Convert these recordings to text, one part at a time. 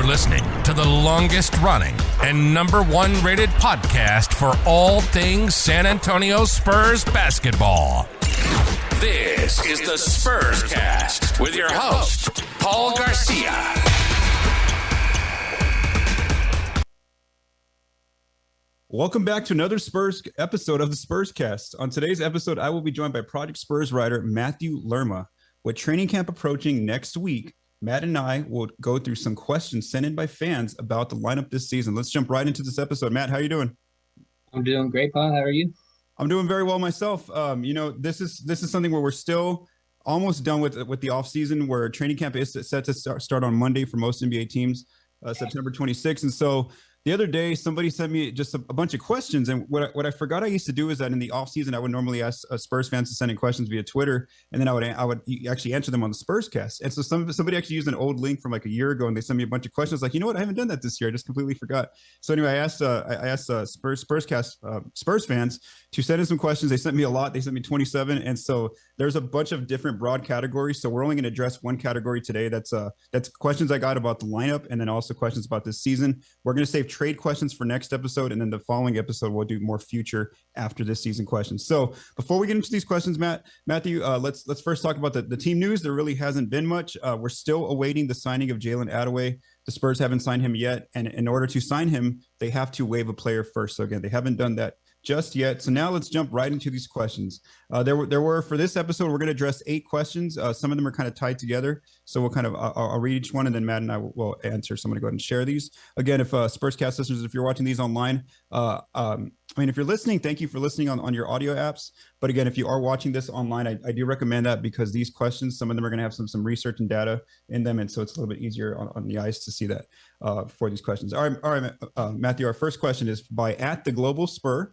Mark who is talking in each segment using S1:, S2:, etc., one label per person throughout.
S1: You're listening to the longest running and number one rated podcast for all things San Antonio Spurs basketball. This is the Spurscast with your host, Paul Garcia.
S2: Welcome back to another Spurs episode of the Spurscast. On today's episode, I will be joined by Project Spurs writer Matthew Lerma. With training camp approaching next week, Matt and I will go through some questions sent in by fans about the lineup this season. Let's jump right into this episode. Matt, how are you doing?
S3: I'm doing great, Paul. How are you?
S2: I'm doing very well myself. This is something where we're still almost done with the offseason, where training camp is set to start on Monday for most NBA teams, September 26th. And so the other day, somebody sent me just a bunch of questions. And what I forgot I used to do is that in the offseason, I would normally ask Spurs fans to send in questions via Twitter. And then I would actually answer them on the Spurscast. And so somebody actually used an old link from like a year ago, and they sent me a bunch of questions. Like, you know what? I haven't done that this year. I just completely forgot. So anyway, I asked Spurscast Spurs fans to send in some questions. They sent me a lot. They sent me 27. And so there's a bunch of different broad categories. So we're only going to address one category today. That's questions I got about the lineup, and then also questions about this season. We're going to save trade questions for next episode, and then the following episode we'll do more future after this season questions. So before we get into these questions, Matthew, let's first talk about the team news. There really hasn't been much. We're still awaiting the signing of Jalen Adaway. The Spurs haven't signed him yet, and in order to sign him, they have to waive a player first. So again, they haven't done that just yet. So now let's jump right into these questions. There were for this episode, we're going to address 8 questions. Some of them are kind of tied together. So we'll I'll read each one, and then Matt and I will answer. So I'm going to go ahead and share these. Again, if Spurscast listeners, if you're watching these online, if you're listening, thank you for listening on your audio apps. But again, if you are watching this online, I do recommend that, because these questions, some of them are going to have some research and data in them. And so it's a little bit easier on the eyes to see that for these questions. All right, Matthew, our first question is by @theGlobalSpur.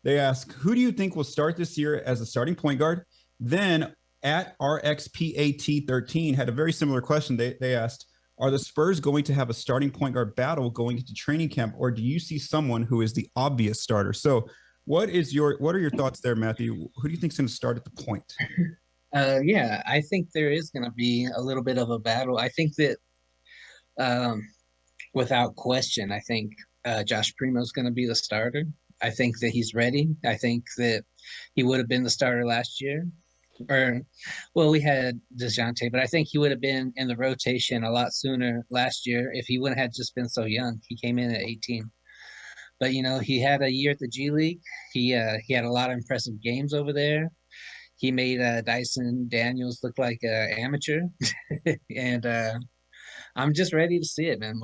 S2: They ask, who do you think will start this year as a starting point guard? Then @RXPAT13 had a very similar question. They asked, are the Spurs going to have a starting point guard battle going into training camp, or do you see someone who is the obvious starter? So what are your thoughts there, Matthew? Who do you think is going to start at the point?
S3: Yeah, I think there is going to be a little bit of a battle. I think that without question, I think Josh Primo is going to be the starter. I think that he's ready. I think that he would have been the starter last year. We had Dejounte, but I think he would have been in the rotation a lot sooner last year if he wouldn't have just been so young. He came in at 18. But, he had a year at the G League. He had a lot of impressive games over there. He made Dyson Daniels look like an amateur. And I'm just ready to see it, man.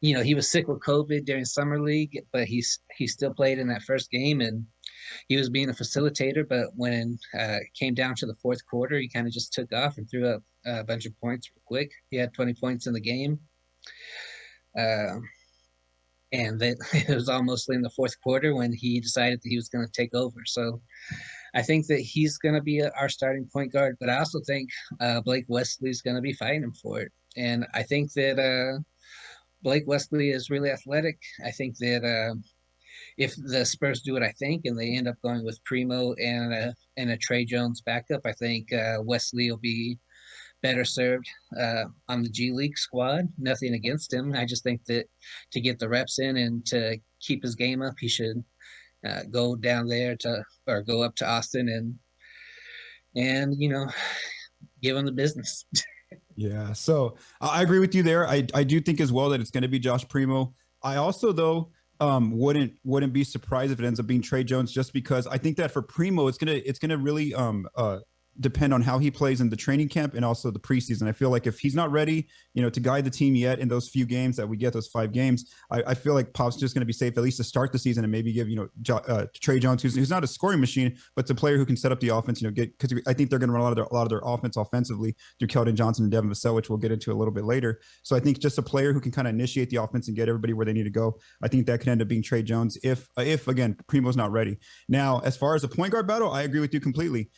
S3: He was sick with COVID during summer league, but he still played in that first game, and he was being a facilitator. But when it came down to the fourth quarter, he kind of just took off and threw up a bunch of points real quick. He had 20 points in the game. And it was almost in the fourth quarter when he decided that he was going to take over. So I think that he's going to be our starting point guard, but I also think Blake Wesley is going to be fighting him for it. And I think that Blake Wesley is really athletic. I think that if the Spurs do what I think, and they end up going with Primo and a Tre Jones backup, I think Wesley will be better served on the G League squad. Nothing against him. I just think that to get the reps in and to keep his game up, he should go down there or go up to Austin and give him the business.
S2: Yeah, so I agree with you there. I do think as well that it's going to be Josh Primo. I also, though, wouldn't be surprised if it ends up being Tre Jones, just because I think that for Primo, it's gonna really depend on how he plays in the training camp and also the preseason. I feel like if he's not ready, to guide the team yet in those few games that we get, those 5 games, I feel like Pop's just going to be safe at least to start the season and maybe give, Tre Jones, who's not a scoring machine, but it's a player who can set up the offense, because I think they're going to run a lot of their offense offensively through Keldon Johnson and Devin Vassell, which we'll get into a little bit later. So I think just a player who can kind of initiate the offense and get everybody where they need to go. I think that could end up being Tre Jones if again, Primo's not ready. Now, as far as the point guard battle, I agree with you completely.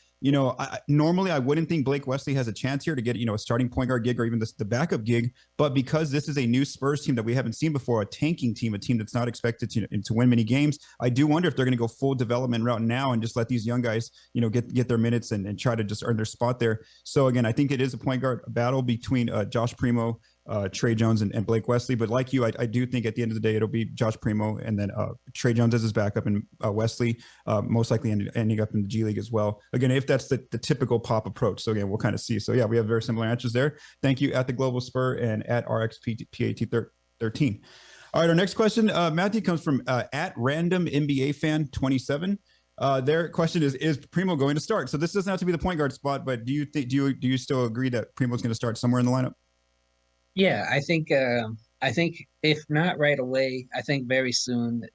S2: Normally I wouldn't think Blake Wesley has a chance here to get, a starting point guard gig or even the backup gig. But because this is a new Spurs team that we haven't seen before, a tanking team, a team that's not expected to win many games, I do wonder if they're going to go full development route now and just let these young guys, get their minutes and try to just earn their spot there. So again, I think it is a point guard battle between Josh Primo Tre Jones and Blake Wesley. But like you, I do think at the end of the day, it'll be Josh Primo and then Tre Jones as his backup and Wesley most likely ending up in the G League as well. Again, if that's the typical Pop approach. So again, we'll kind of see. So yeah, we have very similar answers there. Thank you at the Global Spur and at RXPAT13. All right, our next question, Matthew, comes from at Random NBA Fan 27. Their question is Primo going to start? So this doesn't have to be the point guard spot, but do you still agree that Primo's going to start somewhere in the lineup?
S3: Yeah, I think if not right away, I think very soon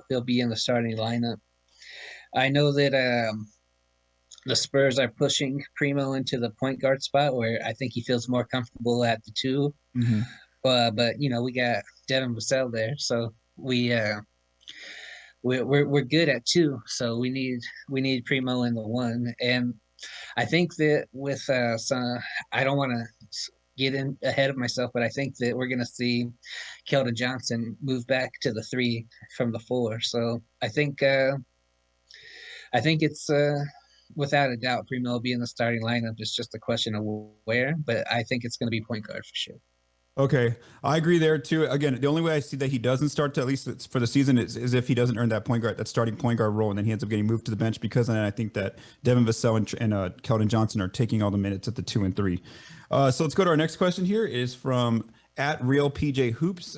S3: he'll be in the starting lineup. I know that the Spurs are pushing Primo into the point guard spot where I think he feels more comfortable at the 2.
S2: Mm-hmm.
S3: But we got Devin Vassell there, so we're good at 2. So we need Primo in the 1, and I think that with I don't want to get in ahead of myself, but I think that we're going to see Keldon Johnson move back to the 3 from the 4. So I think it's without a doubt Primo will be in the starting lineup. It's just a question of where, but I think it's going to be point guard for sure.
S2: Okay, I agree there too. Again, the only way I see that he doesn't start to at least for the season is if he doesn't earn that starting point guard role, and then he ends up getting moved to the bench because then I think that Devin Vassell and Keldon Johnson are taking all the minutes at the 2 and 3. So let's go to our next question here is from at Real PJ Hoops.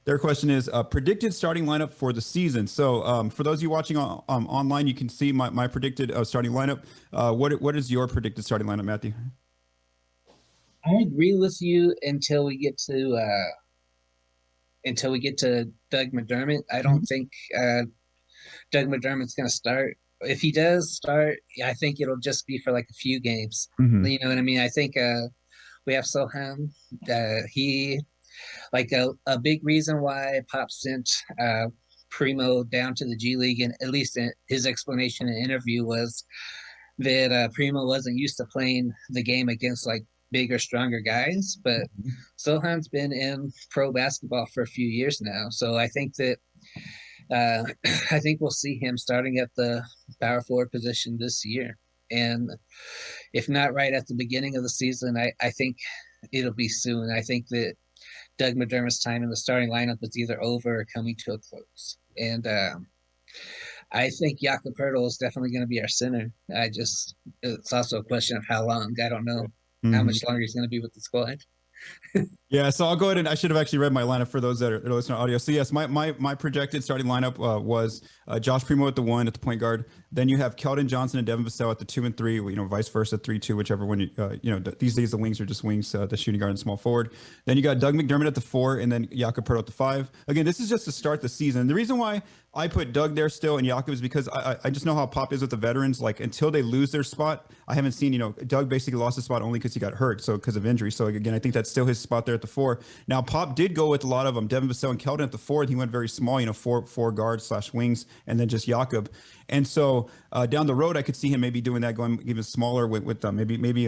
S2: Their question is predicted starting lineup for the season. So for those of you watching online, you can see my predicted starting lineup. What is your predicted starting lineup, Matthew?
S3: I agree with you until we get to Doug McDermott. I don't think Doug McDermott's going to start. If he does start, I think it'll just be for like a few games.
S2: Mm-hmm.
S3: You know what I mean? I think we have Sohan. He like a big reason why Pop sent Primo down to the G League, and at least his explanation in interview was that Primo wasn't used to playing the game against like bigger, stronger guys, but Sohan's been in pro basketball for a few years now. So I think that I think we'll see him starting at the power forward position this year. And if not right at the beginning of the season, I think it'll be soon. I think that Doug McDermott's time in the starting lineup is either over or coming to a close. And I think Jakob Poeltl is definitely going to be our center. It's also a question of how long. I don't know how much longer he's going to be with the squad.
S2: Yeah, so I'll go ahead and I should have actually read my lineup for those that are listening to audio. So yes, my projected starting lineup was Josh Primo at the 1 at the point guard. Then you have Keldon Johnson and Devin Vassell at the 2 and 3. Vice versa, 3-2, whichever one. These days the wings are just wings, the shooting guard and small forward. Then you got Doug McDermott at the 4, and then Jakob Poeltl at the 5. Again, this is just to start the season. The reason why I put Doug there still and Jakob is because I just know how Pop is with the veterans. Like until they lose their spot, I haven't seen. Doug basically lost his spot only because he got hurt, so because of injury. So again, I think that's still his spot there at the 4. Now Pop did go with a lot of them. Devin Vassell and Keldon at the 4. He went very small, four guards / wings, and then just Jakob. And so down the road, I could see him maybe doing that, going even smaller with maybe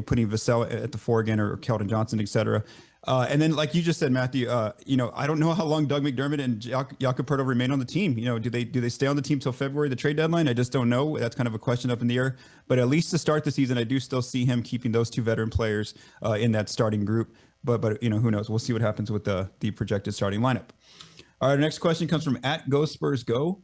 S2: putting Vassell at the 4 again, or Keldon Johnson, etc. And then, like you just said, Matthew, I don't know how long Doug McDermott and Jakob Poeltl remain on the team. Do they stay on the team till February, the trade deadline? I just don't know. That's kind of a question up in the air. But at least to start the season, I do still see him keeping those 2 veteran players in that starting group. But who knows? We'll see what happens with the projected starting lineup. All right, our next question comes from at Go Spurs Go.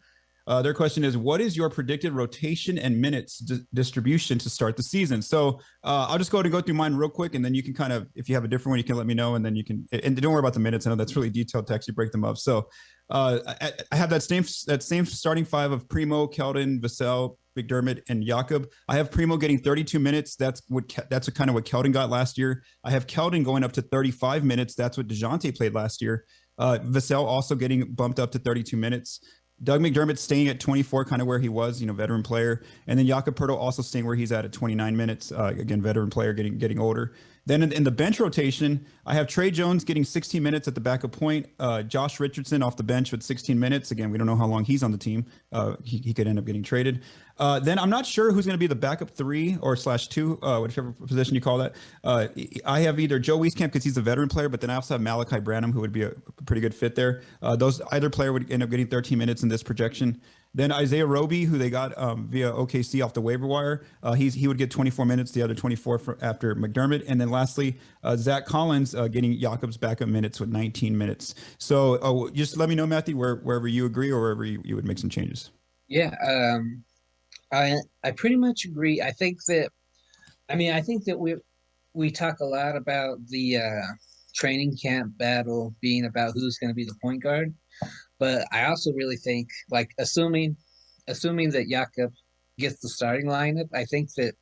S2: Their question is, what is your predicted rotation and minutes distribution to start the season? So I'll just go through mine real quick, and then you can kind of, if you have a different one, you can let me know, and then you can, and don't worry about the minutes. I know that's really detailed text. You break them up. So I have that same starting 5 of Primo, Keldon, Vassell, McDermott, and Jakob. I have Primo getting 32 minutes. That's kind of what Keldon got last year. I have Keldon going up to 35 minutes. That's what Dejounte played last year. Vassell also getting bumped up to 32 minutes. Doug McDermott staying at 24, kind of where he was, veteran player. And then Jakob Poeltl also staying where he's at 29 minutes. Again, veteran player getting older. Then in the bench rotation, I have Tre Jones getting 16 minutes at the backup point. Josh Richardson off the bench with 16 minutes. Again, we don't know how long he's on the team. He could end up getting traded. Then I'm not sure who's going to be the backup 3 or /2, whichever position you call that. I have either Joe Wieskamp because he's a veteran player, but then I also have Malachi Branham, who would be a pretty good fit there. Either player would end up getting 13 minutes in this projection. Then Isaiah Roby, who they got via OKC off the waiver wire, he would get 24 minutes, the other 24 after McDermott. And then lastly, Zach Collins getting Jakob's backup minutes with 19 minutes. So just let me know, Matthew, wherever you agree or wherever you would make some changes.
S3: Yeah, I pretty much agree. I think that we talk a lot about the training camp battle being about who's going to be the point guard, but I also really think, like, assuming that Jakob gets the starting lineup, I think that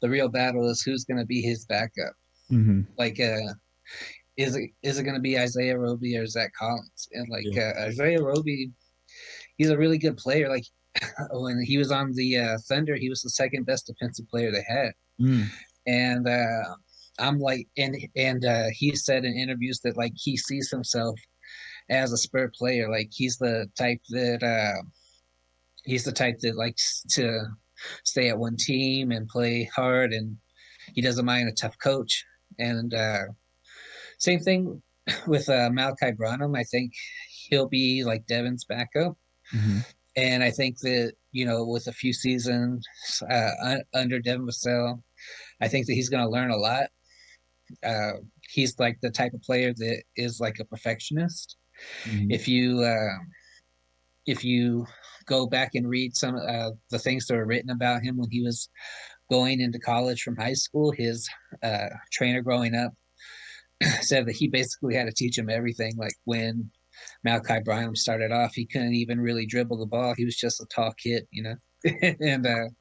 S3: the real battle is who's going to be his backup.
S2: Mm-hmm.
S3: Like, is it going to be Isaiah Roby or Zach Collins? And Isaiah Roby, he's a really good player. Like, when he was on the Thunder, he was the second best defensive player they had. And I'm like, and he said in interviews that, like, he sees himself as a Spur player. Like, he's the type that likes to stay at one team and play hard, and he doesn't mind a tough coach. And same thing with Malachi Branham. I think he'll be like Devin's backup.
S2: Mm-hmm.
S3: And I think that, with a few seasons under Devin Vassell, I think that he's going to learn a lot. He's like the type of player that is like a perfectionist. Mm-hmm. If you go back and read some of the things that were written about him when he was going into college from high school, his trainer growing up said that he basically had to teach him everything. Like, when Malachi Branham started off, he couldn't even really dribble the ball. He was just a tall kid, and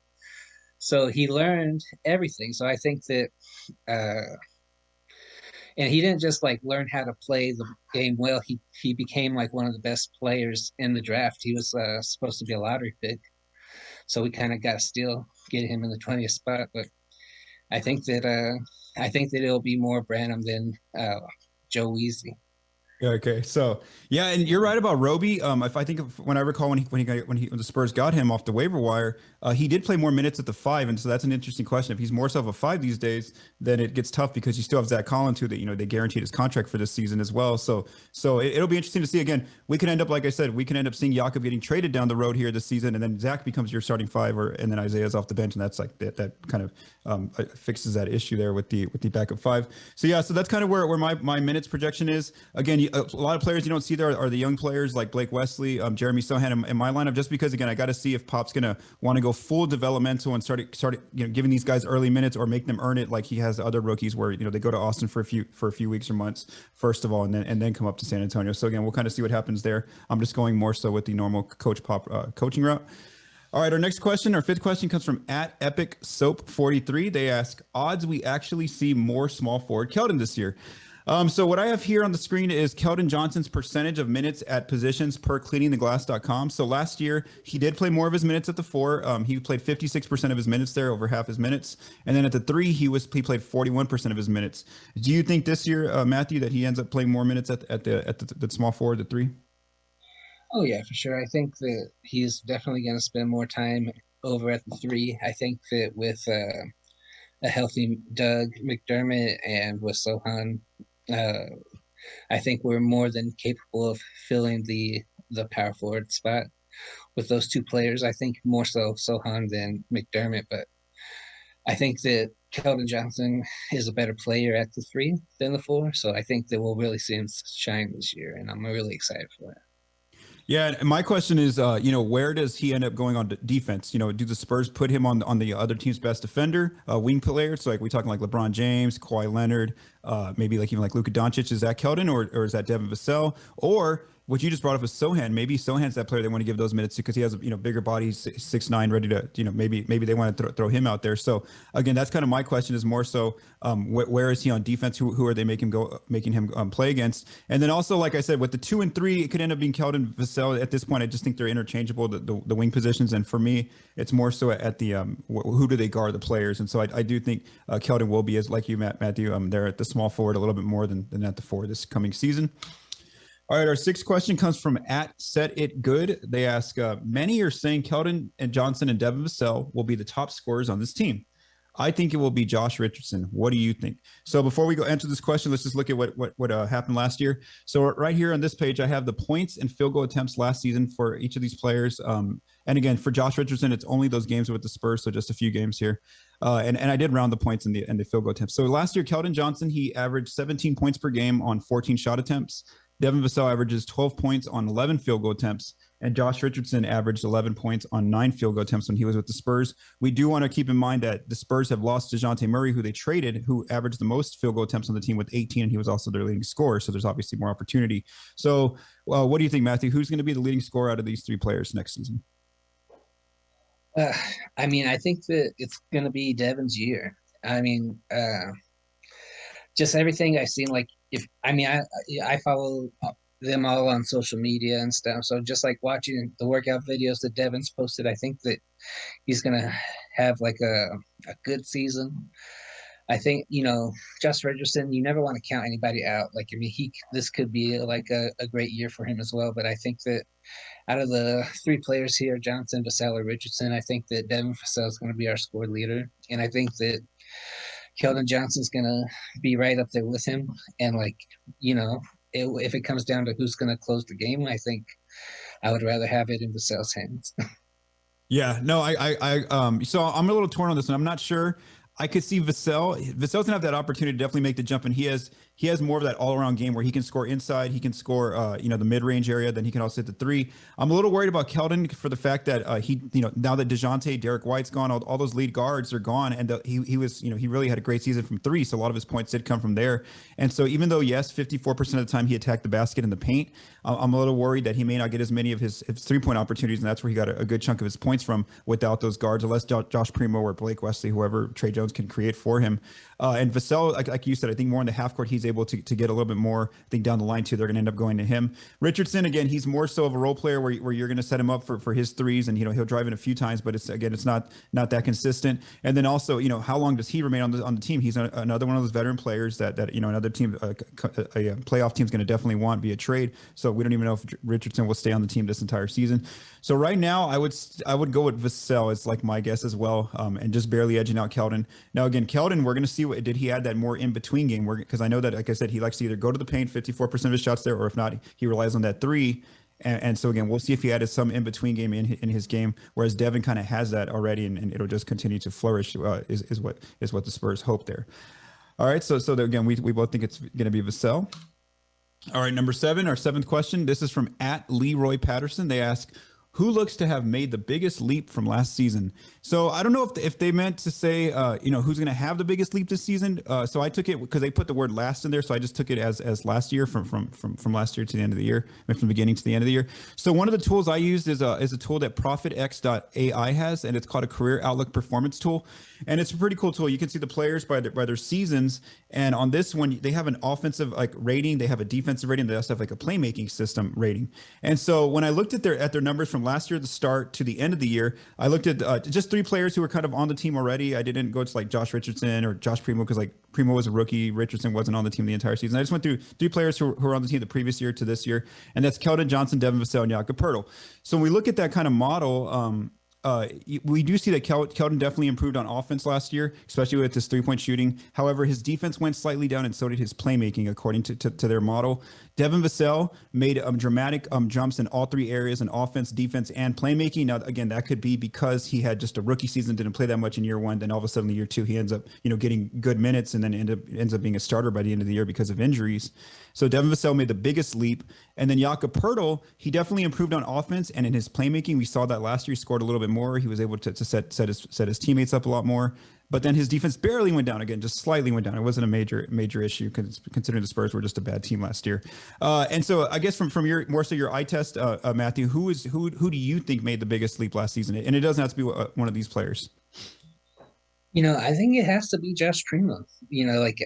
S3: so he learned everything. So I think that, and he didn't just like learn how to play the game well. He became like one of the best players in the draft. He was supposed to be a lottery pick, so we kind of got to still get him in the 20th spot. But I think that it'll be more Branham than Joe Weasley.
S2: Okay, so yeah, and you're right about Roby. If I think when I recall when the Spurs got him off the waiver wire, he did play more minutes at the 5, and so that's an interesting question. If he's more so of a 5 these days, then it gets tough because you still have Zach Collins, who they guaranteed his contract for this season as well. So it'll be interesting to see. Again, we can end up, like I said, seeing Jakob getting traded down the road here this season, and then Zach becomes your starting 5, and then Isaiah's off the bench, and that's like that kind of fixes that issue there with the backup 5. So yeah, so that's kind of where my minutes projection is. Again, a lot of players you don't see there are the young players like Blake Wesley, Jeremy Sohan in my lineup, just because, again, I got to see if Pop's going to want to go full developmental and start giving these guys early minutes or make them earn it like he has the other rookies where they go to Austin for a few weeks or months first of all, and then come up to San Antonio. So again, we'll kind of see what happens there. I'm just going more so with the normal Coach Pop coaching route. All right, our fifth question comes from @EpicSoap43. They ask, odds we actually see more small forward Keldon this year. So what I have here on the screen is Keldon Johnson's percentage of minutes at positions per cleaningtheglass.com. So last year, he did play more of his minutes at the 4. He played 56% of his minutes there, over half his minutes. And then at the 3, he played 41% of his minutes. Do you think this year, Matthew, that he ends up playing more minutes at the small forward, the 3?
S3: Oh, yeah, for sure. I think that he's definitely going to spend more time over at the 3. I think that with a healthy Doug McDermott and with Sohan, I think we're more than capable of filling the power forward spot with those 2 players. I think more so Sohan than McDermott, but I think that Keldon Johnson is a better player at the 3 than the 4. So I think that we'll really see him shine this year, and I'm really excited for that.
S2: Yeah, and my question is, where does he end up going on defense? Do the Spurs put him on the other team's best defender, wing player? So like we talking like LeBron James, Kawhi Leonard, maybe like even like Luka Doncic. Is that Keldon or is that Devin Vassell? Or what you just brought up is Sohan. Maybe Sohan's that player they want to give those minutes to because he has a bigger body, 6'9", ready to maybe they want to throw him out there. So again, that's kind of my question is more so where is he on defense? Who are they making him play against? And then also, like I said, with the 2 and 3, it could end up being Keldon Vassell. At this point, I just think they're interchangeable, the wing positions. And for me, it's more so at the who do they guard the players? And so I do think Keldon will be, as like you, Matthew, they're at the small forward a little bit more than at the 4 this coming season. All right, our 6th question comes from @SetItGood. They ask, many are saying Keldon and Johnson and Devin Vassell will be the top scorers on this team. I think it will be Josh Richardson. What do you think? So before we go answer this question, let's just look at what happened last year. So right here on this page, I have the points and field goal attempts last season for each of these players. And again, for Josh Richardson, it's only those games with the Spurs, so just a few games here. And I did round the points and the field goal attempts. So last year, Keldon Johnson, he averaged 17 points per game on 14 shot attempts. Devin Vassell averages 12 points on 11 field goal attempts. And Josh Richardson averaged 11 points on 9 field goal attempts when he was with the Spurs. We do want to keep in mind that the Spurs have lost Dejounte Murray, who they traded, who averaged the most field goal attempts on the team with 18, and he was also their leading scorer. So there's obviously more opportunity. So what do you think, Matthew? Who's going to be the leading scorer out of these 3 players next season?
S3: I mean, I think that it's going to be Devin's year. I mean, just everything I've seen, like I follow them all on social media and stuff. So just like watching the workout videos that Devin's posted, I think that he's gonna have like a good season. I think, Josh Richardson, you never want to count anybody out. Like, I mean, this could be like a great year for him as well. But I think that out of the 3 players here, Johnson, Vassell, or Richardson, I think that Devin Vassell is going to be our score leader. And I think that Keldon Johnson's going to be right up there with him. And if it comes down to who's going to close the game, I think I would rather have it in Vassell's hands.
S2: Yeah, no, so I'm a little torn on this one. I'm not sure. I could see Vassell. Vassell's gonna have that opportunity to definitely make the jump, and he has more of that all around game where he can score inside, he can score, the mid range area, then he can also hit the 3. I'm a little worried about Keldon for the fact that now that Dejounte, Derek White's gone, all those lead guards are gone, and he was, he really had a great season from 3, so a lot of his points did come from there. And so even though 54% of the time he attacked the basket in the paint, I'm a little worried that he may not get as many of his 3-point opportunities, and that's where he got a good chunk of his points from without those guards, unless Josh Primo or Blake Wesley, whoever Tre Jones can create for him. And Vassell, like you said, I think more in the half court, he's able to get a little bit more. I think down the line too, they're going to end up going to him. Richardson, again, he's more so of a role player where you're going to set him up for his threes, and he'll drive in a few times, but it's not that consistent. And then also, how long does he remain on the team? He's another one of those veteran players that another team, a playoff team's going to definitely want via trade. So we don't even know if Richardson will stay on the team this entire season. So right now, I would go with Vassell. It's like my guess as well, and just barely edging out Keldon. Now again, Keldon, we're going to see did he add that more in between game? Because I know that, like I said, he likes to either go to the paint, 54% of his shots there, or if not, he relies on that 3. And so again, we'll see if he added some in between game in his game, whereas Devin kind of has that already, and it'll just continue to flourish. Is what the Spurs hope there. All right, so again, we both think it's going to be Vassell. All right, number 7, our 7th question. This is from @Leroy Patterson. They ask, who looks to have made the biggest leap from last season? So I don't know if they meant to say, who's going to have the biggest leap this season. So I took it because they put the word last in there. So I just took it as last year from last year to the end of the year, from the beginning to the end of the year. So one of the tools I used is a tool that ProfitX.ai has, and it's called a Career Outlook Performance Tool. And it's a pretty cool tool. You can see the players by their seasons. And on this one, they have an offensive rating. They have a defensive rating. They also have a playmaking system rating. And so when I looked at their numbers from last year, the start to the end of the year, I looked at just 3 players who were kind of on the team already. I didn't go to Josh Richardson or Josh Primo because Primo was a rookie. Richardson wasn't on the team the entire season. I just went through 3 players who were on the team the previous year to this year. And that's Keldon Johnson, Devin Vassell, and Jakob Poeltl. So when we look at that kind of model, we do see that Keldon definitely improved on offense last year, especially with his 3-point shooting. However, his defense went slightly down, and so did his playmaking, according to their model. Devin Vassell made dramatic jumps in all 3 areas: in offense, defense, and playmaking. Now, again, that could be because he had just a rookie season, didn't play that much in year 1. Then all of a sudden, in year 2, he ends up getting good minutes, and then ends up being a starter by the end of the year because of injuries. So Devin Vassell made the biggest leap, and then Jakob Poeltl, he definitely improved on offense and in his playmaking. We saw that last year. He scored a little bit more. He was able to set his teammates up a lot more. But then his defense barely went down again, just slightly went down. It wasn't a major issue considering the Spurs were just a bad team last year. And so I guess from your eye test, Matthew, who do you think made the biggest leap last season? And it doesn't have to be one of these players.
S3: I think it has to be Josh Primo.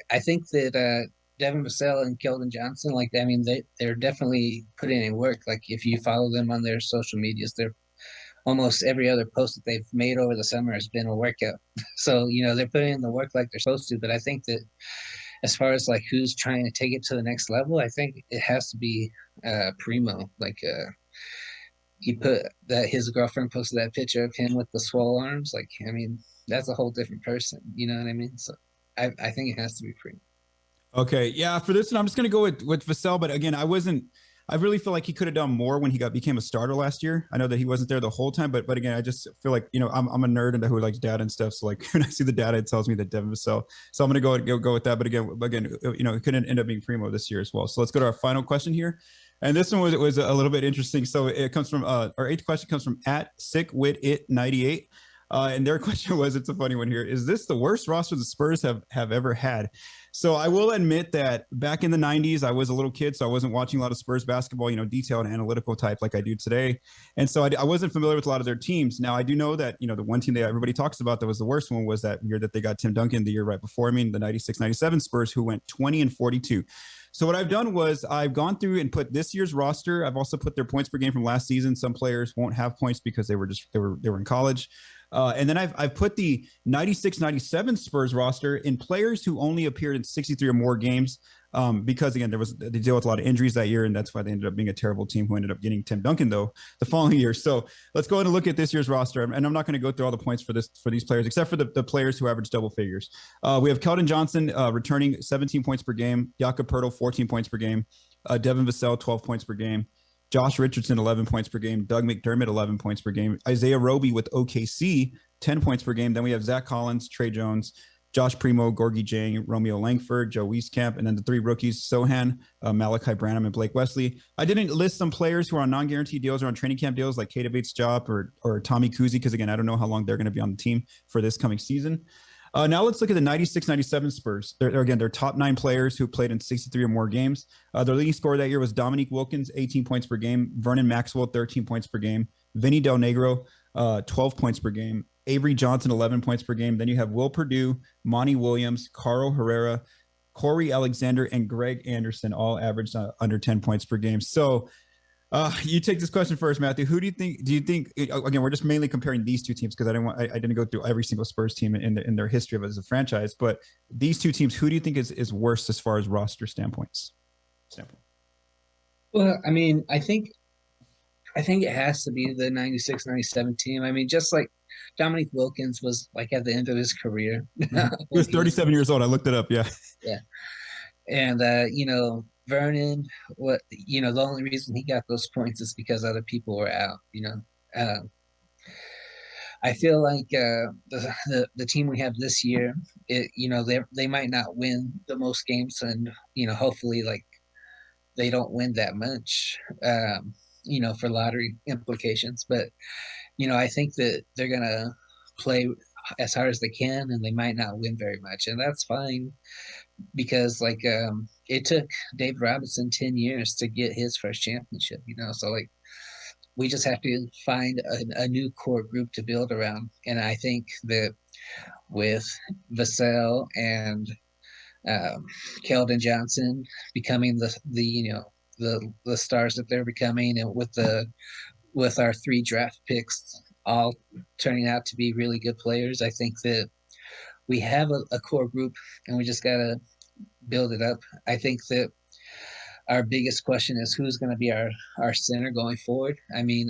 S3: I think that Devin Vassell and Keldon Johnson, they're definitely putting in work. Like, if you follow them on their social medias, they're almost every other post that they've made over the summer has been a workout. So, they're putting in the work like they're supposed to. But I think that as far as who's trying to take it to the next level, I think it has to be Primo. He put that his girlfriend posted that picture of him with the swole arms. that's a whole different person. You know what I mean? So I think it has to be Primo.
S2: Okay, yeah. For this one, I'm just gonna go with Vassell. But again, I really feel like he could have done more when he became a starter last year. I know that he wasn't there the whole time, but again, I just feel like I'm a nerd and who likes data and stuff. So like when I see the data, it tells me that Devin Vassell. So I'm gonna go with that. But again, it couldn't end up being Primo this year as well. So let's go to our final question here. And this one was a little bit interesting. So it comes from our 8th question comes from @sickwithit98. And their question was, it's a funny one here. Is this the worst roster the Spurs have ever had? So I will admit that back in the 90s, I was a little kid, so I wasn't watching a lot of Spurs basketball, detailed and analytical type like I do today. And so I wasn't familiar with a lot of their teams. Now, I do know that, the one team that everybody talks about that was the worst one was that year that they got Tim Duncan the year right before. I mean, the 96-97 Spurs, who went 20-42. So what I've done was I've gone through and put this year's roster. I've also put their points per game from last season. Some players won't have points because they were in college. And then I've put the 96-97 Spurs roster in players who only appeared in 63 or more games because, again, they deal with a lot of injuries that year, and that's why they ended up being a terrible team who ended up getting Tim Duncan, though, the following year. So let's go ahead and look at this year's roster. And I'm not going to go through all the points for these players, except for the players who average double figures. We have Keldon Johnson returning 17 points per game, Jakob Poeltl 14 points per game, Devin Vassell 12 points per game, Josh Richardson, 11 points per game. Doug McDermott, 11 points per game. Isaiah Roby with OKC, 10 points per game. Then we have Zach Collins, Tre Jones, Josh Primo, Gorgie Jang, Romeo Langford, Joe Wieskamp, and then the 3 rookies, Sohan, Malachi Branham, and Blake Wesley. I didn't list some players who are on non-guaranteed deals or on training camp deals like Keita Bates-Diop or Tommy Kuzi, because, again, I don't know how long they're going to be on the team for this coming season. Now let's look at the 96-97 Spurs. They're top 9 players who played in 63 or more games. Their leading scorer that year was Dominique Wilkins, 18 points per game. Vernon Maxwell, 13 points per game. Vinny Del Negro, 12 points per game. Avery Johnson, 11 points per game. Then you have Will Perdue, Monty Williams, Carl Herrera, Corey Alexander, and Greg Anderson, all averaged under 10 points per game. So you take this question first, Matthew. Who do you think, again, we're just mainly comparing these two teams because I didn't go through every single Spurs team in their history of it as a franchise, but these two teams, who do you think is worse as far as roster standpoints?
S3: Well, I mean, I think it has to be the 96-97 team. I mean, just like Dominique Wilkins was like at the end of his career.
S2: He was 37 years old. I looked it up. Yeah.
S3: Yeah. And, Vernon, the only reason he got those points is because other people were out, I feel like the team we have this year, they might not win the most games, and hopefully like they don't win that much, for lottery implications. But I think that they're gonna play as hard as they can, and they might not win very much, and that's fine because it took Dave Robinson 10 years to get his first championship. So like, we just have to find a new core group to build around. And I think that with Vassell and Keldon Johnson becoming the stars that they're becoming, and with our 3 draft picks all turning out to be really good players, I think that we have a core group, and we just gotta build it up. I think that our biggest question is who's going to be our center going forward. I mean,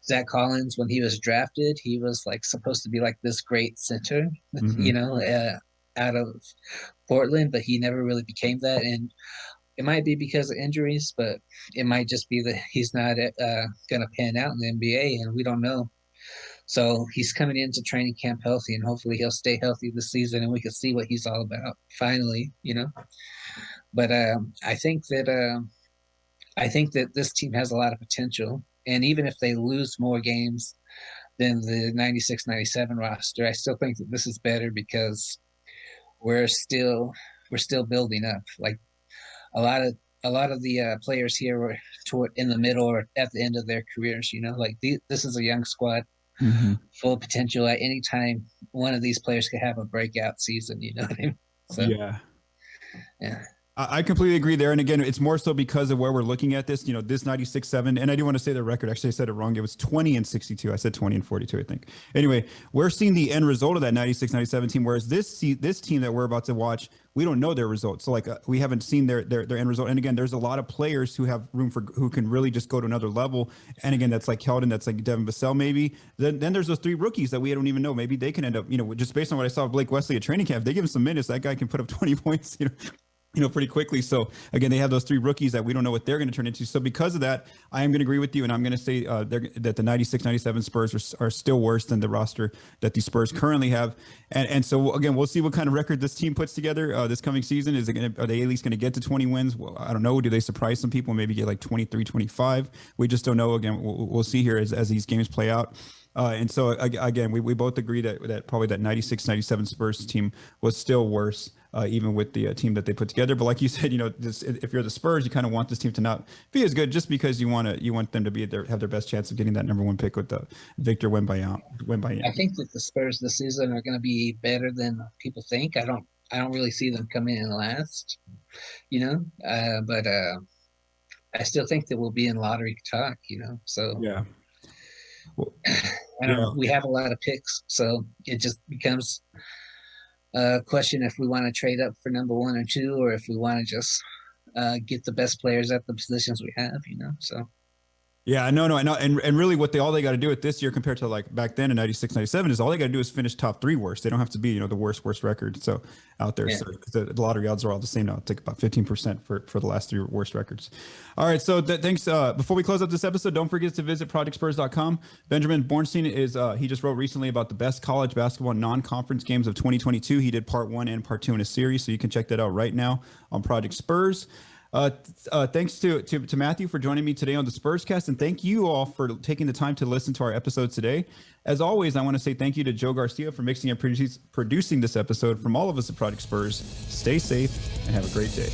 S3: Zach Collins, when he was drafted, he was like supposed to be like this great center, out of Portland, but he never really became that. And it might be because of injuries, but it might just be that he's not going to pan out in the NBA, and we don't know. So he's coming into training camp healthy, and hopefully he'll stay healthy this season, and we can see what he's all about finally, But I think that this team has a lot of potential, and even if they lose more games than the 96-97 roster, I still think that this is better because we're still building up. Like a lot of the players here were in the middle or at the end of their careers. This is a young squad. Mm-hmm. Full potential. At any time, one of these players could have a breakout season. You know what I mean? So,
S2: yeah. I completely agree there. And again, it's more so because of where we're looking at this, this 96-7. And I do want to say the record. Actually, I said it wrong. It was 20-62. I said 20-42, I think. Anyway, we're seeing the end result of that 96-97 team. Whereas this team that we're about to watch, we don't know their results. So we haven't seen their end result. And again, there's a lot of players who have who can really just go to another level. And again, that's like Keldon, that's like Devin, Vassell, maybe. Then there's those 3 rookies that we don't even know. Maybe they can end up, just based on what I saw of Blake Wesley at training camp, they give him some minutes. That guy can put up 20 points, pretty quickly. So again, they have those 3 rookies that we don't know what they're going to turn into. So because of that, I am going to agree with you. And I'm going to say that the 96-97 Spurs are still worse than the roster that the Spurs currently have. And so again, we'll see what kind of record this team puts together this coming season. Are they at least going to get to 20 wins? Well, I don't know. Do they surprise some people? Maybe get like 23, 25. We just don't know. Again, we'll see here as these games play out. And so again, we both agree that probably that 96-97 Spurs team was still worse, even with the team that they put together. But like you said, if you're the Spurs, you kind of want this team to not be as good, just because you want them to have their best chance of getting that number 1 pick with the Victor Wembanyama.
S3: I think that the Spurs this season are going to be better than people think. I don't really see them coming in last, but I still think that we'll be in lottery talk, so
S2: yeah. Well,
S3: I don't know. We have a lot of picks, so it just becomes a question if we want to trade up for number 1 or 2, or if we want to just get the best players at the positions we have, so.
S2: Yeah, no, I know. And really all they got to do with this year compared to like back then in 96-97 is all they got to do is finish top 3 worst. They don't have to be, the worst record. So out there, yeah. So the lottery odds are all the same now. It's like about 15% for the last 3 worst records. All right. So thanks. Before we close up this episode, don't forget to visit projectspurs.com. Benjamin Bornstein he just wrote recently about the best college basketball non-conference games of 2022. He did part 1 and part 2 in a series. So you can check that out right now on Project Spurs. Thanks to Matthew for joining me today on the Spurscast, and thank you all for taking the time to listen to our episode today. As always, I want to say thank you to Joe Garcia for mixing and producing this episode. From all of us at Project Spurs, stay safe and have a great day.